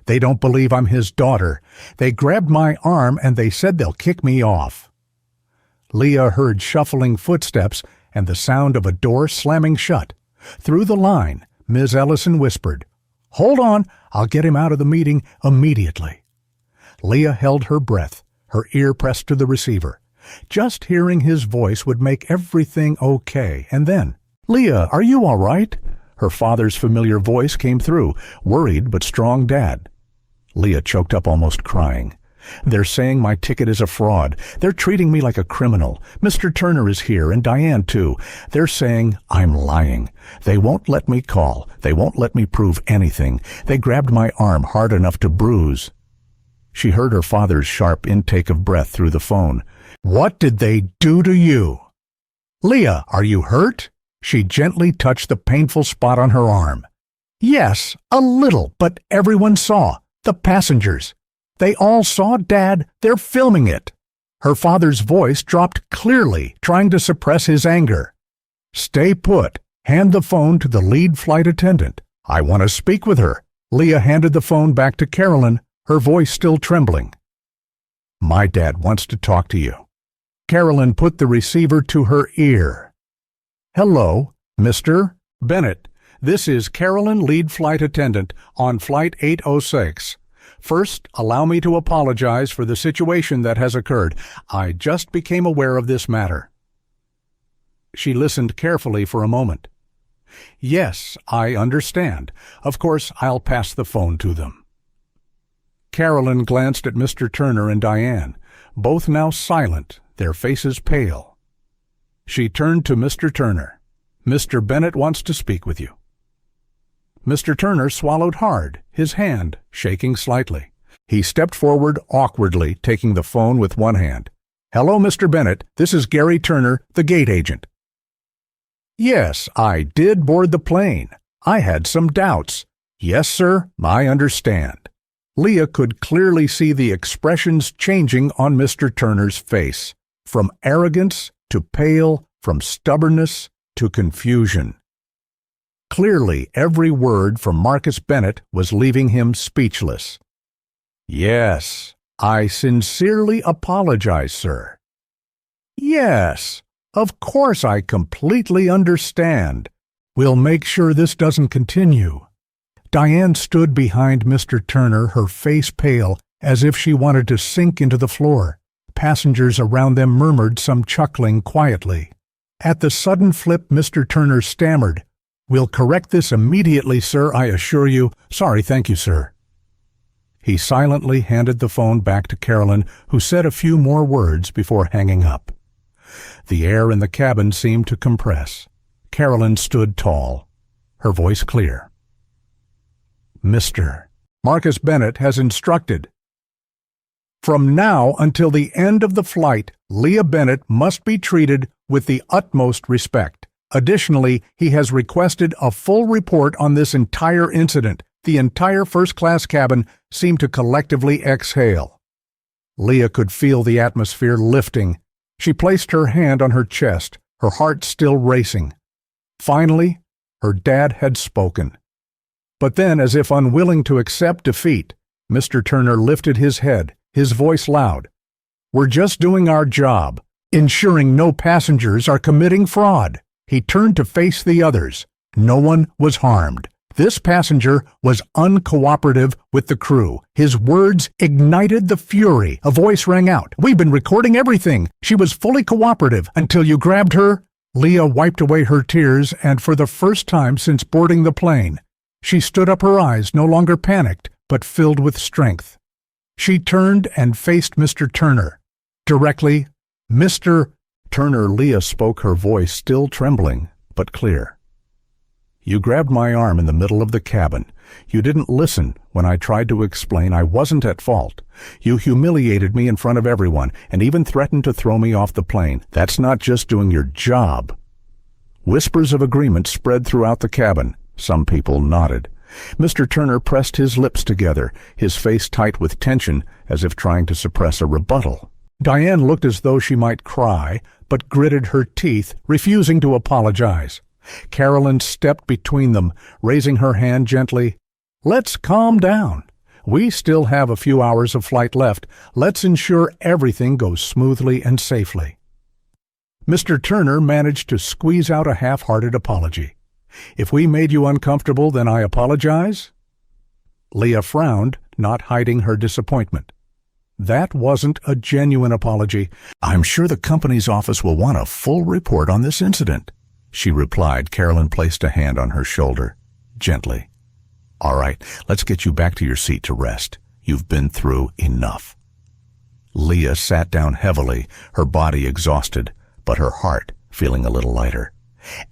They don't believe I'm his daughter. They grabbed my arm and they said they'll kick me off." Leah heard shuffling footsteps and the sound of a door slamming shut. Through the line, Ms. Ellison whispered, "Hold on, I'll get him out of the meeting immediately." Leah held her breath, her ear pressed to the receiver. Just hearing his voice would make everything okay, and then, "Leah, are you all right?" Her father's familiar voice came through, worried but strong dad. Leah choked up, almost crying. "They're saying my ticket is a fraud. They're treating me like a criminal. Mr. Turner is here, and Diane too. They're saying I'm lying. They won't let me call. They won't let me prove anything. They grabbed my arm hard enough to bruise." She heard her father's sharp intake of breath through the phone. "What did they do to you?" "Leah, are you hurt?" She gently touched the painful spot on her arm. "Yes, a little, but everyone saw. The passengers. They all saw Dad. They're filming it. Her father's voice dropped clearly, trying to suppress his anger. Stay put. Hand the phone to the lead flight attendant. I want to speak with her. Leah handed the phone back to Carolyn, her voice still trembling. My dad wants to talk to you. Carolyn put the receiver to her ear. Hello, Mr. Bennett. This is Carolyn, lead flight attendant on Flight 806. First, allow me to apologize for the situation that has occurred. I just became aware of this matter. She listened carefully for a moment. Yes, I understand. Of course, I'll pass the phone to them. Carolyn glanced at Mr. Turner and Diane, both now silent, their faces pale. She turned to Mr. Turner. Mr. Bennett wants to speak with you. Mr. Turner swallowed hard, his hand shaking slightly. He stepped forward awkwardly, taking the phone with one hand. Hello, Mr. Bennett. This is Gary Turner, the gate agent. Yes, I did board the plane. I had some doubts. Yes, sir, I understand. Leah could clearly see the expressions changing on Mr. Turner's face, from arrogance to pale, from stubbornness to confusion. Clearly, every word from Marcus Bennett was leaving him speechless. Yes, I sincerely apologize, sir. Yes, of course I completely understand. We'll make sure this doesn't continue. Diane stood behind Mr. Turner, her face pale, as if she wanted to sink into the floor. Passengers around them murmured, some chuckling quietly. At the sudden flip, Mr. Turner stammered, We'll correct this immediately, sir, I assure you. Sorry, thank you, sir. He silently handed the phone back to Carolyn, who said a few more words before hanging up. The air in the cabin seemed to compress. Carolyn stood tall, her voice clear. Mr. Marcus Bennett has instructed. From now until the end of the flight, Leah Bennett must be treated with the utmost respect. Additionally, he has requested a full report on this entire incident. The entire first-class cabin seemed to collectively exhale. Leah could feel the atmosphere lifting. She placed her hand on her chest, her heart still racing. Finally, her dad had spoken. But then, as if unwilling to accept defeat, Mr. Turner lifted his head, his voice loud. We're just doing our job, ensuring no passengers are committing fraud. He turned to face the others. No one was harmed. This passenger was uncooperative with the crew. His words ignited the fury. A voice rang out. We've been recording everything. She was fully cooperative until you grabbed her. Leah wiped away her tears, and for the first time since boarding the plane, she stood up, her eyes no longer panicked, but filled with strength. She turned and faced Mr. Turner. Directly, Mr. Turner, Leah spoke, her voice still trembling, but clear. You grabbed my arm in the middle of the cabin. You didn't listen when I tried to explain I wasn't at fault. You humiliated me in front of everyone and even threatened to throw me off the plane. That's not just doing your job. Whispers of agreement spread throughout the cabin. Some people nodded. Mr. Turner pressed his lips together, his face tight with tension, as if trying to suppress a rebuttal. Diane looked as though she might cry, but gritted her teeth, refusing to apologize. Carolyn stepped between them, raising her hand gently. Let's calm down. We still have a few hours of flight left. Let's ensure everything goes smoothly and safely. Mr. Turner managed to squeeze out a half-hearted apology. If we made you uncomfortable, then I apologize. Leah frowned, not hiding her disappointment. That wasn't a genuine apology. I'm sure the company's office will want a full report on this incident, she replied. Carolyn placed a hand on her shoulder, gently. All right, let's get you back to your seat to rest. You've been through enough. Leah sat down heavily, her body exhausted, but her heart feeling a little lighter.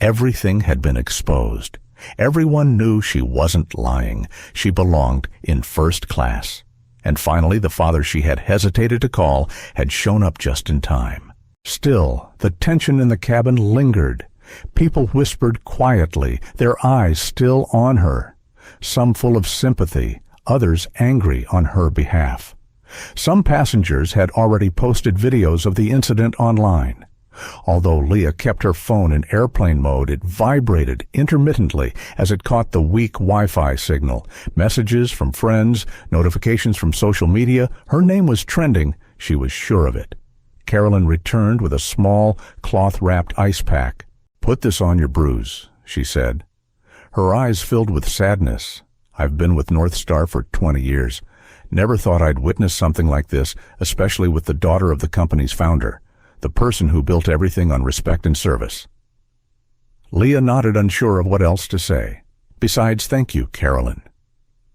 Everything had been exposed. Everyone knew she wasn't lying. She belonged in first class. And finally, the father she had hesitated to call had shown up just in time. Still, the tension in the cabin lingered. People whispered quietly, their eyes still on her, some full of sympathy, others angry on her behalf. Some passengers had already posted videos of the incident online. Although Leah kept her phone in airplane mode, it vibrated intermittently as it caught the weak Wi-Fi signal. Messages from friends, notifications from social media, her name was trending, she was sure of it. Carolyn returned with a small, cloth-wrapped ice pack. "Put this on your bruise," she said. Her eyes filled with sadness. "I've been with NorthStar for 20 years. Never thought I'd witness something like this, especially with the daughter of the company's founder, the person who built everything on respect and service." Leah nodded, unsure of what else to say. Besides, "Thank you, Carolyn."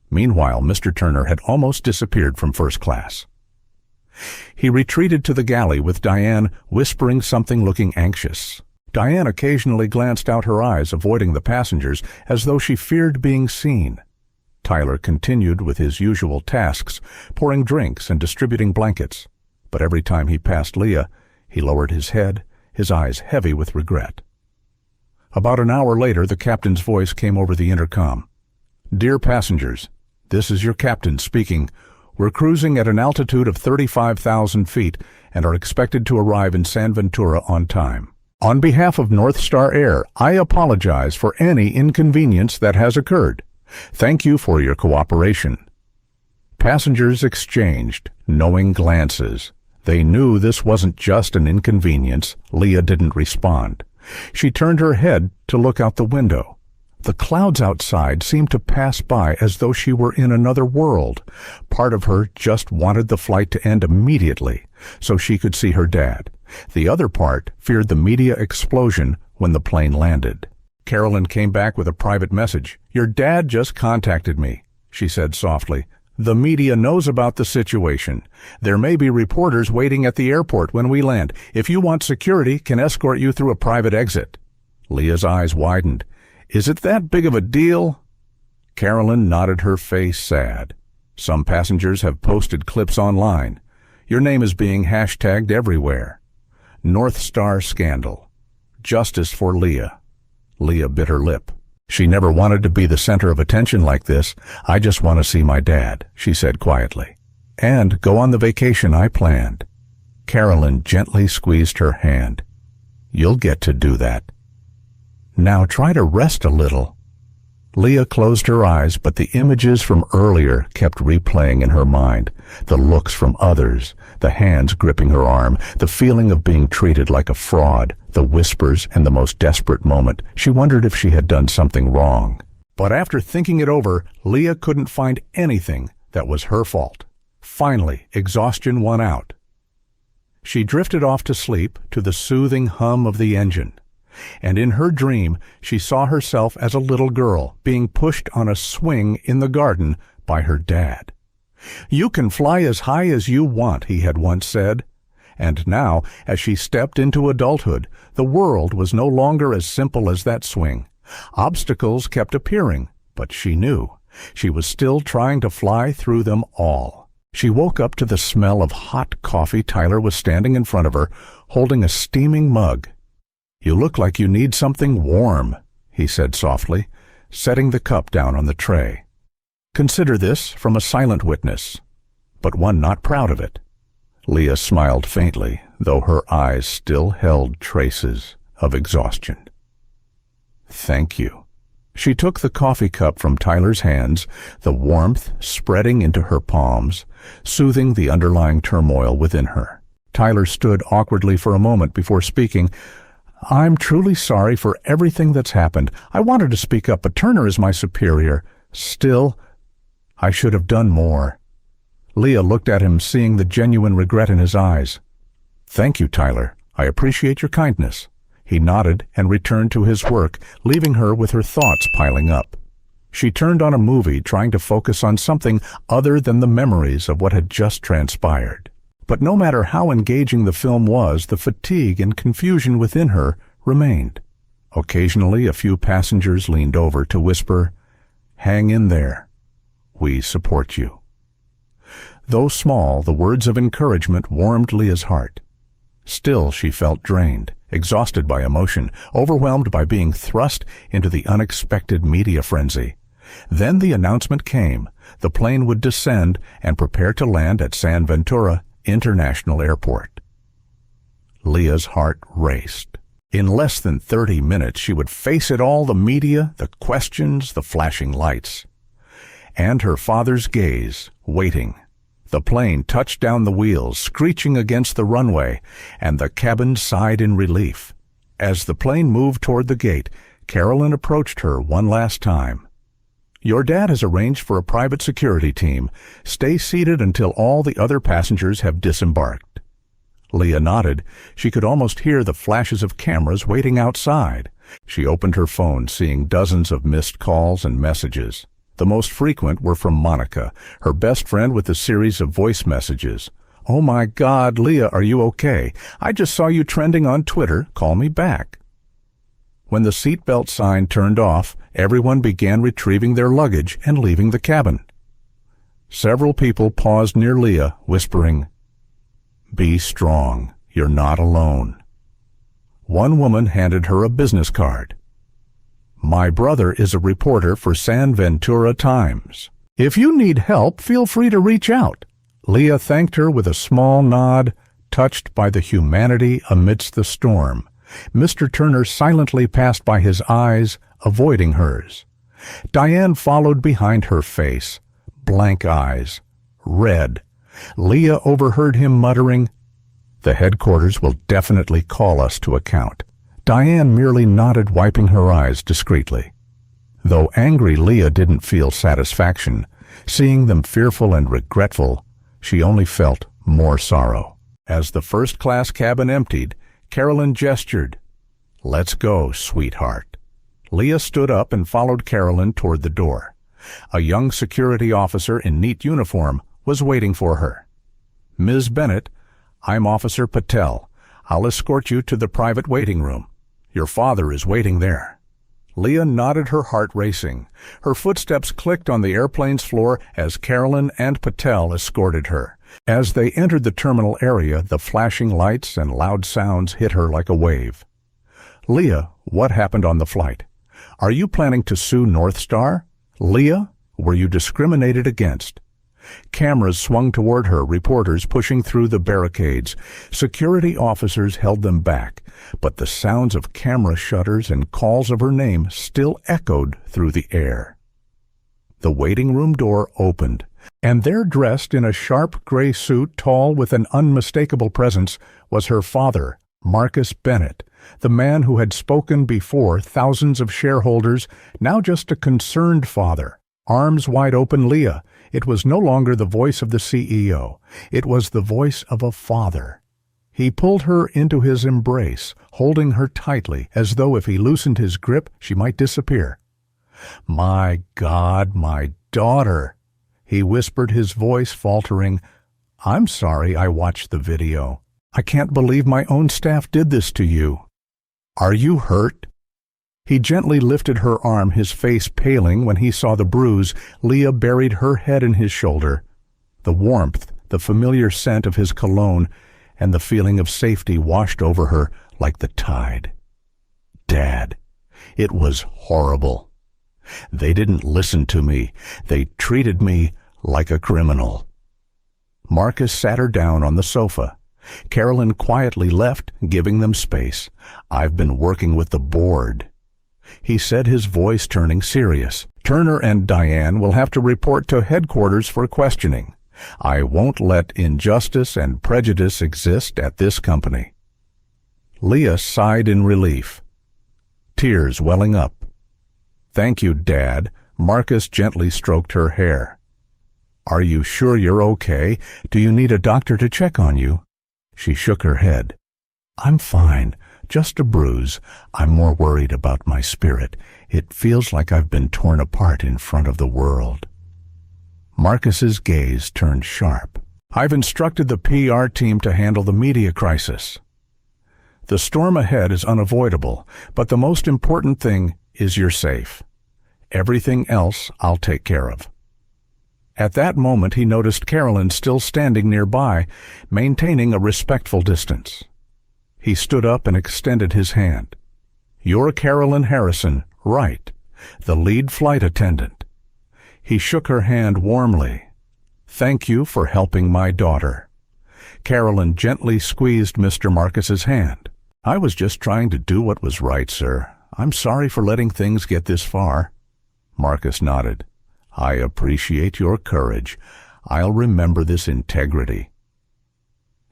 Meanwhile, Mr. Turner had almost disappeared from first class. He retreated to the galley with Diane whispering something, looking anxious. Diane occasionally glanced out her eyes, avoiding the passengers, as though she feared being seen. Tyler continued with his usual tasks, pouring drinks and distributing blankets. But every time he passed Leah, he lowered his head, his eyes heavy with regret. About an hour later, the captain's voice came over the intercom. "Dear passengers, this is your captain speaking. We're cruising at an altitude of 35,000 feet and are expected to arrive in San Ventura on time. On behalf of NorthStar Air, I apologize for any inconvenience that has occurred. Thank you for your cooperation." Passengers exchanged knowing glances. They knew this wasn't just an inconvenience. Leah didn't respond. She turned her head to look out the window. The clouds outside seemed to pass by as though she were in another world. Part of her just wanted the flight to end immediately so she could see her dad. The other part feared the media explosion when the plane landed. Carolyn came back with a private message. "Your dad just contacted me," she said softly. "The media knows about the situation. There may be reporters waiting at the airport when we land. If you want security, can escort you through a private exit." Leah's eyes widened. "Is it that big of a deal?" Carolyn nodded, her face sad. "Some passengers have posted clips online. Your name is being hashtagged everywhere. NorthStar scandal. Justice for Leah." Leah bit her lip. "She never wanted to be the center of attention like this. I just want to see my dad," she said quietly. "And go on the vacation I planned." Carolyn gently squeezed her hand. "You'll get to do that. Now try to rest a little." Leah closed her eyes, but the images from earlier kept replaying in her mind. The looks from others, the hands gripping her arm, the feeling of being treated like a fraud, the whispers and the most desperate moment. She wondered if she had done something wrong. But after thinking it over, Leah couldn't find anything that was her fault. Finally, exhaustion won out. She drifted off to sleep to the soothing hum of the engine. And in her dream, she saw herself as a little girl being pushed on a swing in the garden by her dad. "You can fly as high as you want," he had once said. And now, as she stepped into adulthood, the world was no longer as simple as that swing. Obstacles kept appearing, but she knew she was still trying to fly through them all. She woke up to the smell of hot coffee. Tyler was standing in front of her, holding a steaming mug. "You look like you need something warm," he said softly, setting the cup down on the tray. "Consider this from a silent witness, but one not proud of it." Leah smiled faintly, though her eyes still held traces of exhaustion. "Thank you." She took the coffee cup from Tyler's hands, the warmth spreading into her palms, soothing the underlying turmoil within her. Tyler stood awkwardly for a moment before speaking. "I'm truly sorry for everything that's happened. I wanted to speak up, but Turner is my superior. Still, I should have done more." Leah looked at him, seeing the genuine regret in his eyes. "Thank you, Tyler. I appreciate your kindness." He nodded and returned to his work, leaving her with her thoughts piling up. She turned on a movie, trying to focus on something other than the memories of what had just transpired. But no matter how engaging the film was, the fatigue and confusion within her remained. Occasionally, a few passengers leaned over to whisper, "Hang in there. We support you." Though small, the words of encouragement warmed Leah's heart. Still, she felt drained, exhausted by emotion, overwhelmed by being thrust into the unexpected media frenzy. Then the announcement came. The plane would descend and prepare to land at San Ventura International Airport. Leah's heart raced. In less than 30 minutes, she would face it all, the media, the questions, the flashing lights. And her father's gaze, waiting. The plane touched down the wheels, screeching against the runway, and the cabin sighed in relief. As the plane moved toward the gate, Carolyn approached her one last time. "Your dad has arranged for a private security team. Stay seated until all the other passengers have disembarked." Leah nodded. She could almost hear the flashes of cameras waiting outside. She opened her phone, seeing dozens of missed calls and messages. The most frequent were from Monica, her best friend, with a series of voice messages. "Oh my God, Leah, are you okay? I just saw you trending on Twitter. Call me back." When the seatbelt sign turned off, everyone began retrieving their luggage and leaving the cabin. Several people paused near Leah, whispering, "Be strong. You're not alone." One woman handed her a business card. "My brother is a reporter for San Ventura Times. If you need help, feel free to reach out." Leah thanked her with a small nod, touched by the humanity amidst the storm. Mr. Turner silently passed by his eyes, avoiding hers. Diane followed behind her face, blank eyes, red. Leah overheard him muttering, "The headquarters will definitely call us to account." Diane merely nodded, wiping her eyes discreetly. Though angry, Leah didn't feel satisfaction. Seeing them fearful and regretful, she only felt more sorrow. As the first-class cabin emptied, Carolyn gestured, "Let's go, sweetheart." Leah stood up and followed Carolyn toward the door. A young security officer in neat uniform was waiting for her. "Ms. Bennett, I'm Officer Patel. I'll escort you to the private waiting room. Your father is waiting there." Leah nodded, her heart racing. Her footsteps clicked on the airplane's floor as Carolyn and Patel escorted her. As they entered the terminal area, the flashing lights and loud sounds hit her like a wave. "Leah, what happened on the flight? Are you planning to sue NorthStar? Leah, were you discriminated against?" Cameras swung toward her, reporters pushing through the barricades. Security officers held them back, but the sounds of camera shutters and calls of her name still echoed through the air. The waiting room door opened, and there, dressed in a sharp gray suit, tall with an unmistakable presence, was her father, Marcus Bennett, the man who had spoken before thousands of shareholders, now just a concerned father. Arms wide open, Leah. It was no longer the voice of the CEO. It was the voice of a father. He pulled her into his embrace, holding her tightly, as though if he loosened his grip, she might disappear. "My God, my daughter," he whispered, his voice faltering. "I'm sorry I watched the video. I can't believe my own staff did this to you. Are you hurt?" He gently lifted her arm, his face paling when he saw the bruise. Leah buried her head in his shoulder. The warmth, the familiar scent of his cologne, and the feeling of safety washed over her like the tide. "Dad, it was horrible. They didn't listen to me. They treated me like a criminal." Marcus sat her down on the sofa. Carolyn quietly left, giving them space. "I've been working with the board," he said, his voice turning serious. "Turner and Diane will have to report to headquarters for questioning. I won't let injustice and prejudice exist at this company." Leah sighed in relief, tears welling up. "Thank you, Dad." Marcus gently stroked her hair. "Are you sure you're okay? Do you need a doctor to check on you?" She shook her head. "I'm fine. Just a bruise. I'm more worried about my spirit. It feels like I've been torn apart in front of the world." Marcus's gaze turned sharp. "I've instructed the PR team to handle the media crisis. The storm ahead is unavoidable, but the most important thing is you're safe. Everything else I'll take care of." At that moment, he noticed Carolyn still standing nearby, maintaining a respectful distance. He stood up and extended his hand. "You're Carolyn Harrison, right? The lead flight attendant." He shook her hand warmly. "Thank you for helping my daughter." Carolyn gently squeezed Mr. Marcus's hand. "I was just trying to do what was right, sir. I'm sorry for letting things get this far." Marcus nodded. "I appreciate your courage. I'll remember this integrity."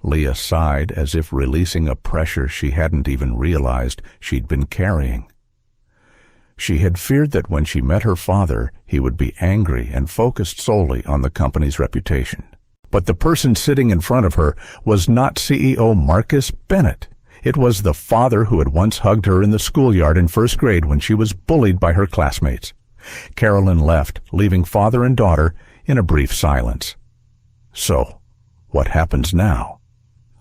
Leah sighed as if releasing a pressure she hadn't even realized she'd been carrying. She had feared that when she met her father, he would be angry and focused solely on the company's reputation. But the person sitting in front of her was not CEO Marcus Bennett. It was the father who had once hugged her in the schoolyard in first grade when she was bullied by her classmates. Carolyn left, leaving father and daughter in a brief silence. "So, what happens now?"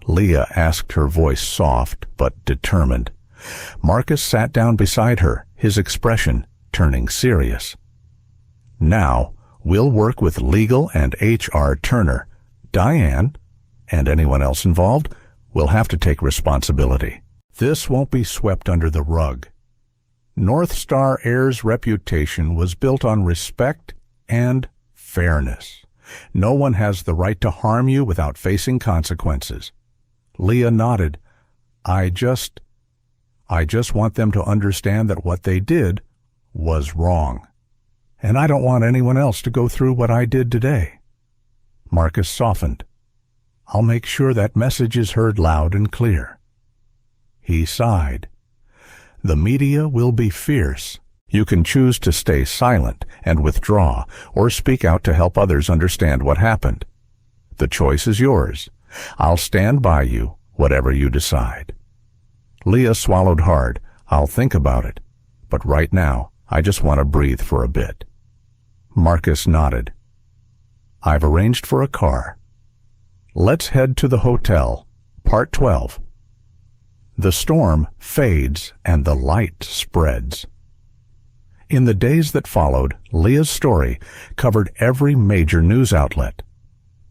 Leah asked, her voice soft but determined. Marcus sat down beside her, his expression turning serious. "Now, we'll work with legal and HR Turner. Diane, and anyone else involved, will have to take responsibility. This won't be swept under the rug." NorthStar Air's reputation was built on respect and fairness. No one has the right to harm you without facing consequences. Leah nodded. I just want them to understand that what they did was wrong. And I don't want anyone else to go through what I did today." Marcus softened. "I'll make sure that message is heard loud and clear." He sighed. "The media will be fierce. You can choose to stay silent and withdraw, or speak out to help others understand what happened. The choice is yours. I'll stand by you, whatever you decide." Leah swallowed hard. "I'll think about it. But right now, I just want to breathe for a bit." Marcus nodded. "I've arranged for a car. Let's head to the hotel." Part 12. The storm fades and the light spreads. In the days that followed, Leah's story covered every major news outlet.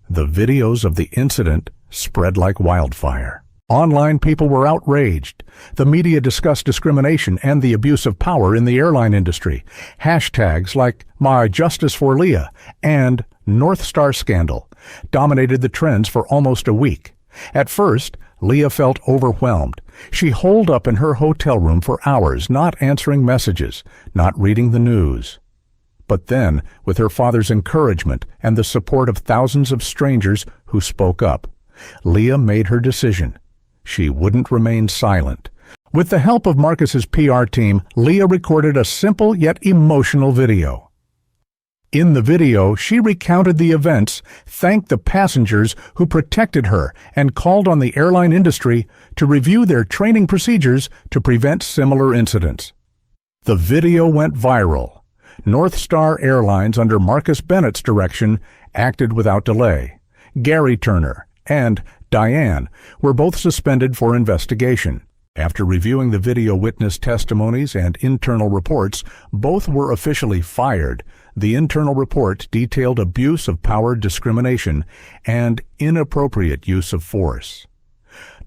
The videos of the incident spread like wildfire. Online people were outraged. The media discussed discrimination and the abuse of power in the airline industry. Hashtags like "My Justice for Leah" and "NorthStar Scandal" dominated the trends for almost a week. At first, Leah felt overwhelmed. She holed up in her hotel room for hours, not answering messages, not reading the news. But then, with her father's encouragement and the support of thousands of strangers who spoke up, Leah made her decision. She wouldn't remain silent. With the help of Marcus's PR team, Leah recorded a simple yet emotional video. In the video, she recounted the events, thanked the passengers who protected her, and called on the airline industry to review their training procedures to prevent similar incidents. The video went viral. NorthStar Airlines, under Marcus Bennett's direction, acted without delay. Gary Turner and Diane were both suspended for investigation. After reviewing the video witness testimonies and internal reports, both were officially fired. The internal report detailed abuse of power, discrimination, and inappropriate use of force.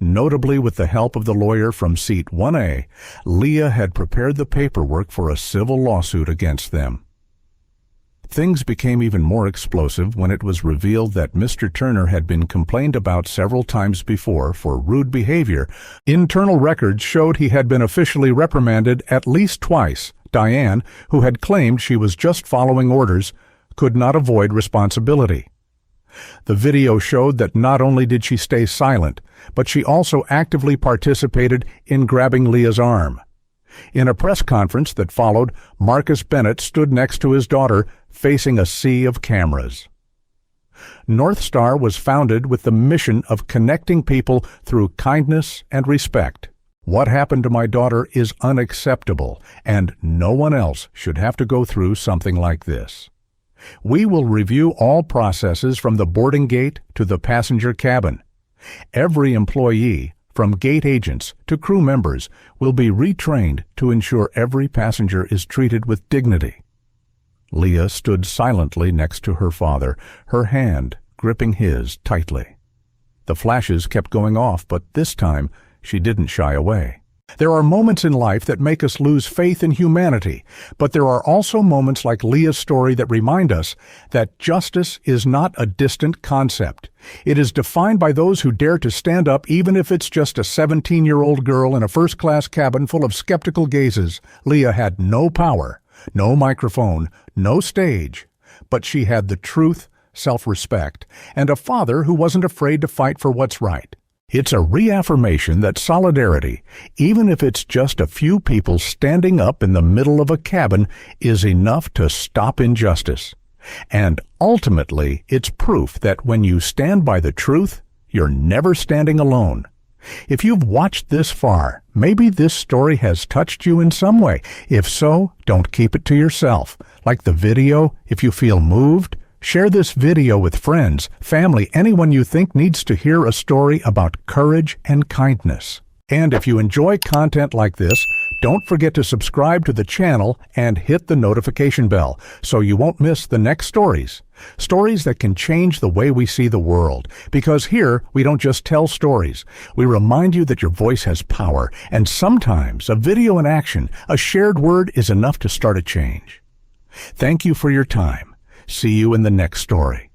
Notably, with the help of the lawyer from Seat 1A, Leah had prepared the paperwork for a civil lawsuit against them. Things became even more explosive when it was revealed that Mr. Turner had been complained about several times before for rude behavior. Internal records showed he had been officially reprimanded at least twice. Diane, who had claimed she was just following orders, could not avoid responsibility. The video showed that not only did she stay silent, but she also actively participated in grabbing Leah's arm. In a press conference that followed, Marcus Bennett stood next to his daughter, facing a sea of cameras. NorthStar was founded with the mission of connecting people through kindness and respect. What happened to my daughter is unacceptable, and no one else should have to go through something like this. We will review all processes from the boarding gate to the passenger cabin. Every employee, from gate agents to crew members, will be retrained to ensure every passenger is treated with dignity. Leah stood silently next to her father, her hand gripping his tightly. The flashes kept going off, but this time she didn't shy away. There are moments in life that make us lose faith in humanity, but there are also moments like Leah's story that remind us that justice is not a distant concept. It is defined by those who dare to stand up even if it's just a 17-year-old girl in a first-class cabin full of skeptical gazes. Leah had no power, no microphone, no stage, but she had the truth, self-respect, and a father who wasn't afraid to fight for what's right. It's a reaffirmation that solidarity, even if it's just a few people standing up in the middle of a cabin, is enough to stop injustice. And ultimately, it's proof that when you stand by the truth, you're never standing alone. If you've watched this far, maybe this story has touched you in some way. If so, don't keep it to yourself. Like the video, if you feel moved, share this video with friends, family, anyone you think needs to hear a story about courage and kindness. And if you enjoy content like this, don't forget to subscribe to the channel and hit the notification bell so you won't miss the next stories. Stories that can change the way we see the world. Because here, we don't just tell stories. We remind you that your voice has power, and sometimes a video in action, a shared word, is enough to start a change. Thank you for your time. See you in the next story.